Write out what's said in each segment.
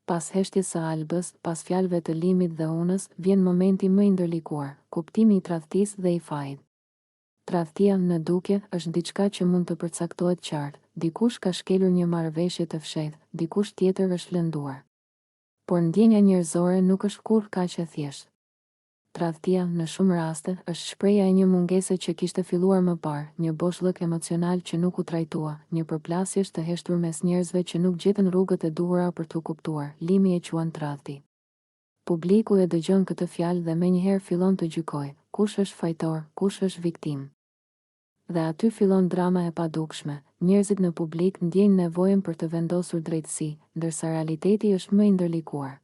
Pas heshtjes së Albës, pas fjalëve të Limit dhe Unës, vjen momenti më i ndërlikuar, kuptimi i tradhtisë dhe i fajit. Tradhtia në dukje është diçka që mund të përcaktohet qartë. Dikush ka shkelur një marrëveshje të fshehtë, dikush tjetër është lënduar. Por ndjenja njerëzore nuk është kurrë kaq e thjeshtë. Tradhtia, në shumë raste, është shpreha e një mungese që kishte filluar më parë, një boshllëk emocional që nuk u trajtua, një përplasjesh të heshtur mes njerëzve që nuk gjetën rrugët e duhura për t'u kuptuar. Limi e quan tradhti. Publiku e dëgjon këtë fjalë dhe menjëherë fillon të gjykojë, kush është fajtor, kush është viktimë. Dhe aty fillon drama e padukshme. Njerëzit në publik ndjejnë nevojën për të vendosur drejtësi, ndërsa realiteti është më i ndërlikuar.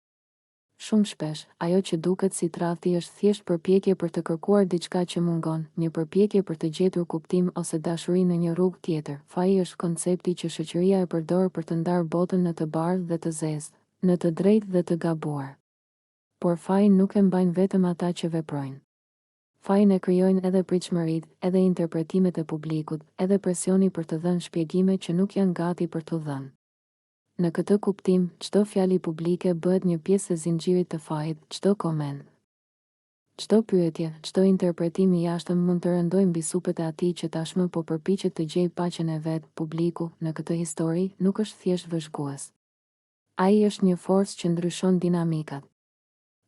Shumë shpesh, ajo që duket si tradhti është thjesht përpjekje për të kërkuar diçka që mungon, një përpjekje për të gjetur kuptim ose dashuri në një rrugë tjetër. Faji është koncepti që shoqëria e përdor për të ndarë botën në të bardhë dhe të zezë, në të drejtë dhe të gabuar. Por fajin nuk e mbajnë vetëm ata që veprojnë. Fajin e krijojnë edhe pritshmëritë, edhe interpretimet e publikut, edhe presioni për të dhënë shpjegime që nuk janë gati për t'u dhënë. Në këtë kuptim, çdo fjalë publike bëhet një pjesë e zinxhirit të fajit, çdo koment, çdo pyetje, çdo interpretim i jashtëm mund të rëndojë mbi supet e atij që tashmë po përpiqet të gjejë paqen e vet. Publiku, në këtë histori, nuk është thjesht vëzhgues. Ai është një forcë që ndryshon dinamikat.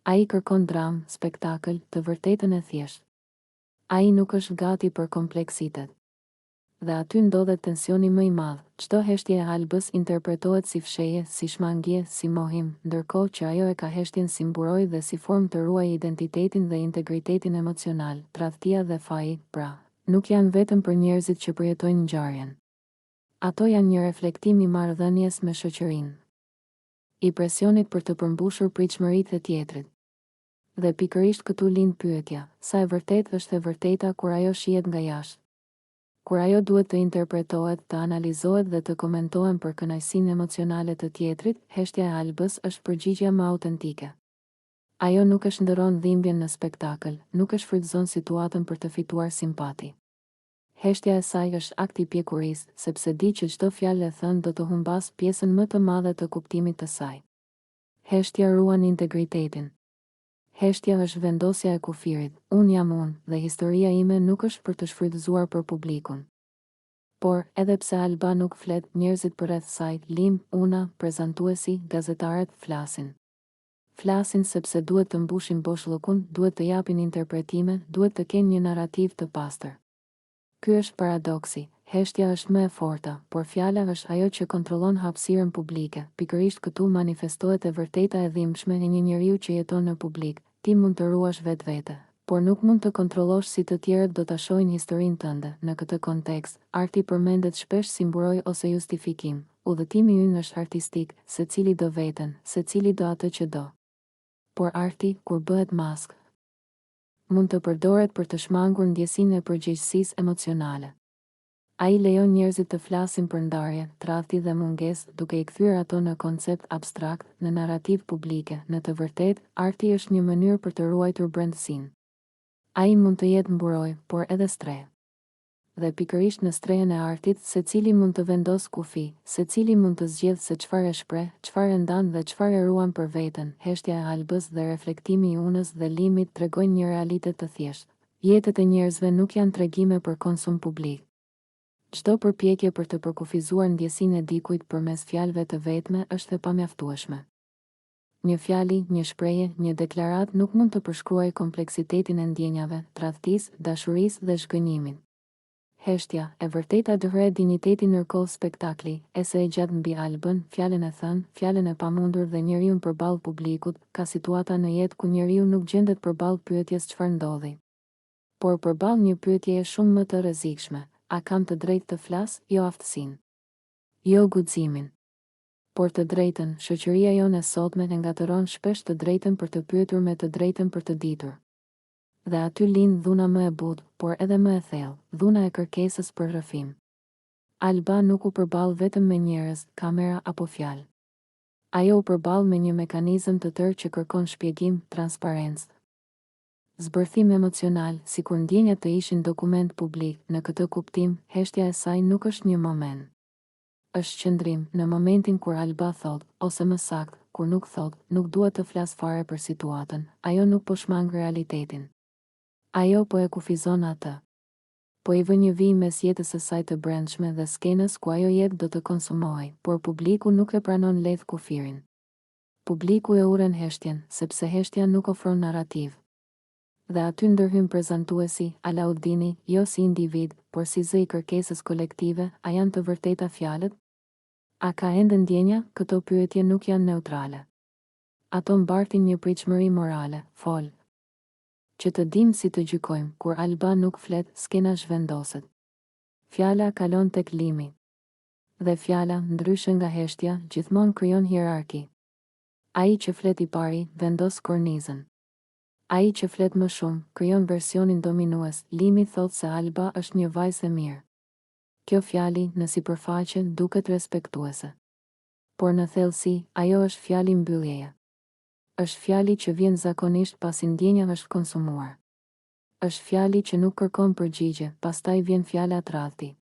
Ai kërkon dramë, spektakël, të vërtetën e thjeshtë. Ai nuk është gati për kompleksitet. Dhe aty ndodhet tensioni më i madh. Çdo heshtje e Albës interpretohet si fshehje, si shmangje, si mohim, ndërkohë që ajo e ka heshtjen si mburoj dhe si formë të ruajë identitetin dhe integritetin emocional. Tradhtia dhe faji, pra, nuk janë vetëm për njerëzit që përjetojnë ngjarjen. Ato janë një reflektim i marrëdhënies me shoqërinë, i presionit për të përmbushur pritshmëritë e tjetrit. Dhe pikërisht këtu lind pyetja, sa e vërtetë është e vërteta kur ajo shihet nga jashtë? Kur ajo duhet të interpretohet, të analizohet dhe të komentohen për kënaqësinë emocionale të tjetrit, heshtja e Albës është përgjigje më autentike. Ajo nuk e shndërron dhimbjen në spektakël, nuk e shfrytëzon situatën për të fituar simpati. Heshtja e saj është akt i pjekurisë, sepse di që çdo fjalë e thënë do të humbas pjesën më të madhe të kuptimit të saj. Heshtja ruan integritetin. Heshtja është vendosja e kufirit, unë jam unë, dhe historia ime nuk është për të shfrytëzuar për publikun. Por, edhe pse Alba nuk flet, njerëzit përreth saj, Lim, Una, prezantuesi, gazetarët, flasin. Flasin sepse duhet të mbushin boshllëkun, duhet të japin interpretime, duhet të kenë një narrativ të pastër. Ky është paradoksi. Heshtja është më e forta, por fjala është ajo që kontrollon hapësirën publike. Pikërisht këtu manifestohet e vërteta e dhimbshme e një njeriu që jeton në publik. Ti mund të ruash vetvete, por nuk mund të kontrollosh si të tjerët do ta shohin historinë tënde. Në këtë kontekst, arti përmendet shpesh si mburoj ose justifikim. Udhëtimi ynë është artistik, secili do veten, secili do atë që do. Por arti, kur bëhet maskë, mund të përdoret për të shmangur ndjesinë e përgjegjësisë emocionale. Ai lejon njerëzit të flasin për ndarje, tradhti dhe mungesë, duke i kthyer ato në koncept abstrakt, në narrativ publike. Në të vërtetë, arti është një mënyrë për të ruajtur brendësinë. Ai mund të jetë mburoj, por edhe streh. Dhe pikërisht në strehën e artit, secili mund të vendos kufi, secili mund të zgjedhë se çfarë e shpreh, çfarë e ndan dhe çfarë e ruan për veten. Heshtja e Albës dhe reflektimi i Unës dhe Limit tregojnë një realitet të thjeshtë. Jetët e njerëzve nuk janë tregime për konsum publik. Çdo përpjekje për të përkufizuar ndjesinë e dikujt përmes fjalëve të vetme është e pamjaftueshme. Një fjali, një shprehje, një deklaratë nuk mund të përshkruajë kompleksitetin e ndjenjave, tradhtisë, dashurisë dhe zhgënjimit. Heshtja, e vërteta dëhret dinjitetin ndërkohë spektakli, ese e gjatë mbi Albën, fjalën e thënë, fjalën e pamundur dhe njeriun përballë publikut. Ka situata në jetë ku njeriu nuk gjendet përballë pyetjes çfarë ndodhi. Por përballë një pyetjeje shumë më të rrezikshme. A kam të drejtë të flas, jo aftësinë, jo guximin, por të drejtën. Shoqëria jonë e sotme e ngatëron shpesh të drejtën për të pyetur me të drejtën për të ditur. Dhe aty lind dhuna më e butë, por edhe më e thellë, dhuna e kërkesës për rrëfim. Alba nuk u përball vetëm me njerëz, kamera apo fjalë. Ajo u përball me një mekanizëm të tërë që kërkon shpjegim, transparencë, zbërthim emocional, sikur ndjenjat të ishin dokument publik. Në këtë kuptim, heshtja e saj nuk është një moment. Është qëndrim, në momentin kur Alba thot, ose më saktë, kur nuk thot, nuk dua të flas fare për situatën, ajo nuk po shmang realitetin. Ajo po e kufizon atë. Po i vë një vijë mes jetës së saj të brendshme dhe skenës ku ajo jetë do të konsumohej, por publiku nuk e pranon lehtë kufirin. Publiku e uren heshtjen, sepse heshtja nuk ofron narrativ. Dhe aty ndërhyn prezantuesi, Alaudini, jo si individ, por si zë i kërkesës kolektive, a janë të vërteta fjalët? A ka ende ndjenja? Këto pyetje nuk janë neutrale. Ato mbartin një pritshmëri morale, fol. Që të dim si të gjykojmë, kur Alba nuk flet, skena zhvendoset. Fjala kalon tek limi. Dhe fjala, ndryshe nga heshtja, gjithmonë krijon hierarki. Ai që flet i pari, vendos kornizën. Ai që flet më shumë, krijon versionin dominues. Limi thot se Alba është një vajzë e mirë. Kjo fjali, në sipërfaqe, duket respektuese. Por në thellësi, ajo është fjali mbylljeje. Është fjali që vjen zakonisht pasi ndjenja është konsumuar. Është fjali që nuk kërkon përgjigje, pastaj vjen fjala tradhti.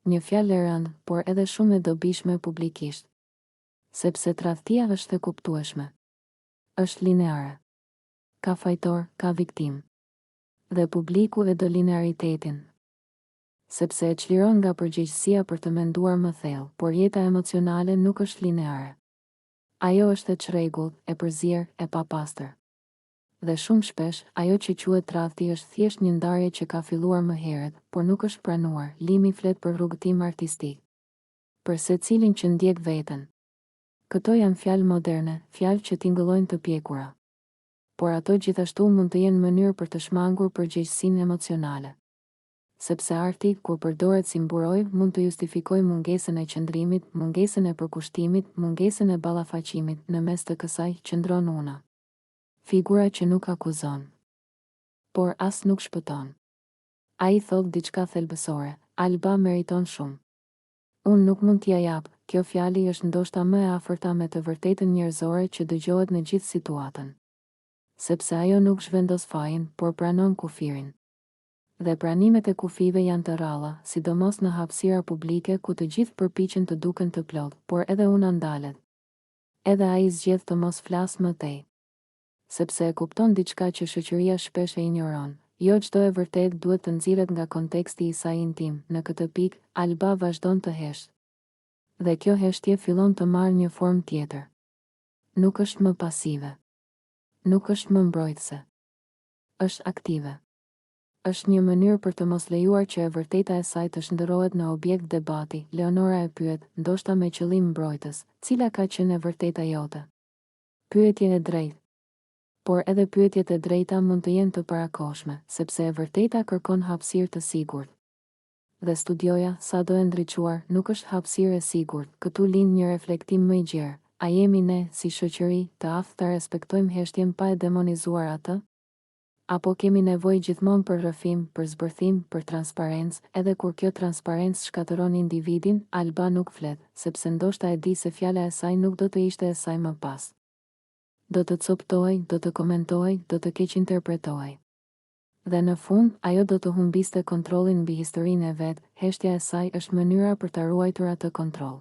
Një fjalë e rëndë, por edhe shumë e dobishme publikisht. Sepse tradhtia është e kuptueshme. Është lineare. Ka fajtor, ka viktim. Dhe publiku e do linearitetin. Sepse e çliron nga përgjegjësia për të menduar më thellë, por jeta emocionale nuk është lineare. Ajo është e çrregullt, e përzier, e papastër. Dhe shumë shpesh, ajo që quhet tradhti është thjesht një ndarje që ka filluar më herët, por nuk është pranuar. Limi flet për rrugëtim artistik. Për secilin që ndjek veten. Këto janë fjalë moderne, fjalë që tingëllojnë të pjekura. Por ato gjithashtu mund të jenë mënyrë për të shmangur përgjegjësinë emocionale. Sepse arti, kur përdoret si mburoj, mund të justifikojë mungesën e qëndrimit, mungesën e përkushtimit, mungesën e ballafaqimit, në mes të kësaj qëndron una. Figura që nuk akuzon, por as nuk shpëton. Ai thot diçka thelbësore, Alba meriton shumë. Unë nuk mund t'ja jap, kjo fjali është ndoshta më e afërta me të vërtetën njerëzore që dëgjohet në gjithë situatën. Sepse ajo nuk zhvendos fajin, por pranon kufirin. Dhe pranimet e kufive janë të rralla, sidomos në hapësira publike ku të gjithë përpiqen të duken të plotë, por edhe una ndalet. Edhe ai zgjedh të mos flas më tej. Sepse e kupton diçka që shoqëria shpesh e ignoron. Jo çdo e vërtet duhet të nxirret nga konteksti i saj intim. Në këtë pikë, Alba vazhdon të heshtë. Dhe kjo heshtje fillon të marrë një formë tjetër. Nuk është më pasive. Nuk është më mbrojtëse. Është aktive. Është një mënyrë për të mos lejuar që e vërteta e saj të shndërrohet në objekt debati. Leonora e pyet, ndoshta me qëllim mbrojtës, cila ka qenë e vërteta jote? Pyetje e drejtë. Por edhe pyetjet e drejta mund të jenë të parakoshme, sepse e vërteta kërkon hapësirë të sigurt. Dhe studioja, sado e ndriçuar, nuk është hapësirë e sigurt. Këtu lind një reflektim më i gjerë. A jemi ne, si shoqëri, të aftë ta respektojmë heshtjen pa e demonizuar atë? Apo kemi nevojë gjithmonë për rrëfim, për zbërthim, për transparencë, edhe kur kjo transparencë shkatëron individin? Alba nuk flet, sepse ndoshta e di se fjala e saj nuk do të ishte e saj më pas. Do të coptohej, do të komentohej, do të keqinterpretohej. Dhe në fund, ajo do të humbiste kontrollin mbi historinë e vet. Heshtja e saj është mënyra për ta ruajtur atë kontroll.